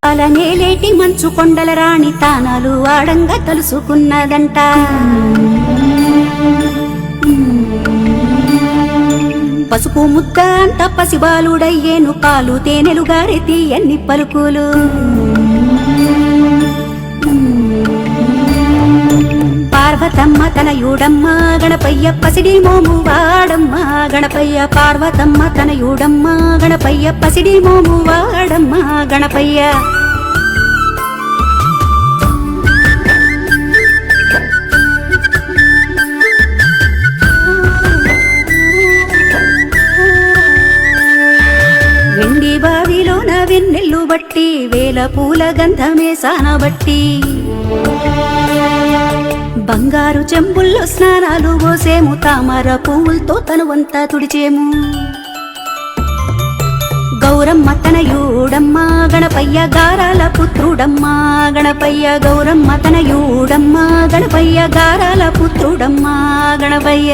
అలనేలేటి మంచు కొండల రాణి తానాలు ఆడంగా తలుసుకున్నదంట. పసుపు ముద్ద అంత పసిబాలుడయ్యేను, పాలు తేనెలు గారెతి ఎన్ని పలుకులు. పార్వతమ్మ తనయుడమ్మ గణపయ్య పసిడి మోము వాడమ్మ గణపయ్య. పార్వతమ్మ తనయుడమ్మ గణపయ్య పసిడి మోము వాడమ్మ గణపయ్య. వెండి బావిలోన వెన్నెల్లు బట్టి వేల పూల గంధమే సానబట్టి, బంగారు చెంబుల్లో స్నానాలు పోసేము, తామర పువ్వులతో తనువంతా తుడిచేము. గౌరమ్మ తనయుడమ్మ గణపయ్య గారాల పుత్రుడమ్మ గణపయ్య. గౌరమ్మ తనయుడమ్మ గణపయ్య గారాల పుత్రుడమ్మ గణపయ్య.